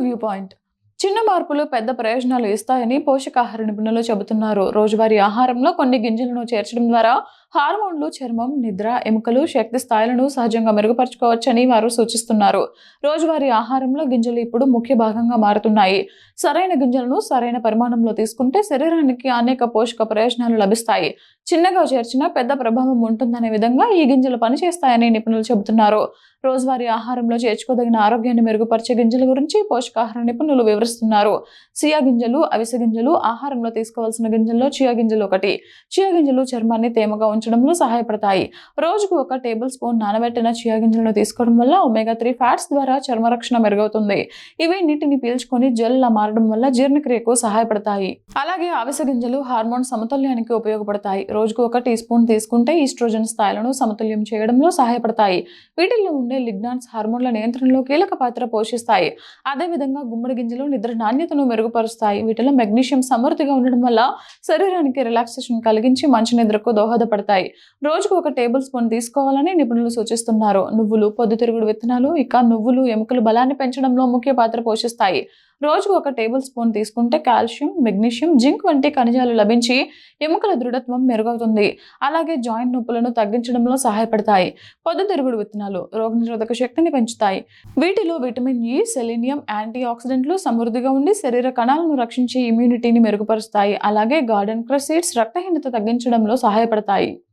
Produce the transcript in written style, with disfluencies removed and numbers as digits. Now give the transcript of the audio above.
View point. చిన్న మార్పులు పెద్ద ప్రయోజనాలు ఇస్తాయని పోషకాహార నిపుణులు చెబుతున్నారు. రోజువారీ ఆహారంలో కొన్ని గింజలను చేర్చడం ద్వారా హార్మోన్లు, చర్మం, నిద్ర, ఎముకలు, శక్తి స్థాయిలను సహజంగా మెరుగుపరచుకోవచ్చని వారు సూచిస్తున్నారు. రోజువారీ ఆహారంలో గింజలు ఇప్పుడు ముఖ్య భాగంగా మారుతున్నాయి. సరైన గింజలను సరైన పరిమాణంలో తీసుకుంటే శరీరానికి అనేక పోషక ప్రయోజనాలు లభిస్తాయి. చిన్నగా చేర్చిన పెద్ద ప్రభావం ఉంటుందనే విధంగా ఈ గింజలు పనిచేస్తాయని నిపుణులు చెబుతున్నారు. రోజువారీ ఆహారంలో చేర్చుకోదగిన ఆరోగ్యాన్ని మెరుగుపరిచే గింజల గురించి పోషకాహార నిపుణులు వివరిస్తున్నారు. చియా గింజలు, అవిసె గింజలు ఆహారంలో తీసుకోవాల్సిన గింజల్లో చియా గింజలు ఒకటి. చియా గింజలు చర్మాన్ని తేమగా ఉంచడంలో సహాయపడతాయి. రోజుకు 1 టేబుల్ స్పూన్ నానబెట్టిన చియా గింజలను తీసుకోవడం వల్ల ఒమేగా-3 ఫ్యాట్స్ ద్వారా చర్మ రక్షణ మెరుగవుతుంది. ఇవి నీటిని పీల్చుకొని జెల్ లా మారడం వల్ల జీర్ణక్రియకు సహాయపడతాయి. అలాగే అవిసె గింజలు హార్మోన్ సమతుల్యానికి ఉపయోగపడతాయి. రోజుకు 1 టీ స్పూన్ తీసుకుంటే ఈస్ట్రోజన్ స్థాయిలను సమతుల్యం చేయడంలో సహాయపడతాయి. వీటిల్లో ఉండే లిగ్నాన్స్ హార్మోన్ల నియంత్రణలో కీలక పాత్ర పోషిస్తాయి. అదేవిధంగా గుమ్మడి గింజలు నిద్ర నాణ్యతను మెరుగుపరుస్తాయి. వీటిలో మెగ్నీషియం సమృద్ధిగా ఉండడం వల్ల శరీరానికి రిలాక్సేషన్ కలిగించి మంచి నిద్రకు దోహదపడతాయి. రోజుకు 1 టేబుల్ స్పూన్ తీసుకోవాలని నిపుణులు సూచిస్తున్నారు. నువ్వులు, పొద్దుతిరుగుడు విత్తనాలు, నువ్వులు ఎముకల బలాన్ని పెంచడంలో ముఖ్య పాత్ర పోషిస్తాయి. రోజుకు 1 టేబుల్ స్పూన్ తీసుకుంటే కాల్షియం, మెగ్నీషియం, జింక్ వంటి ఖనిజాలు లభించి ఎముకల దృఢత్వం మెరుగవుతుంది. అలాగే జాయింట్ నొప్పులను తగ్గించడంలో సహాయపడతాయి. పొద్దుతిరుగుడు విత్తనాలు రోగనిరోధక శక్తిని పెంచుతాయి. వీటిలో విటమిన్ ఇ, సెలీనియం, యాంటీ ఆక్సిడెంట్లు సమృద్ధిగా ఉండి శరీర కణాలను రక్షించి ఇమ్యూనిటీని మెరుగుపరుస్తాయి. అలాగే గార్డెన్ క్రష్ సీడ్స్ రక్తహీనత తగ్గించడంలో సహాయపడతాయి.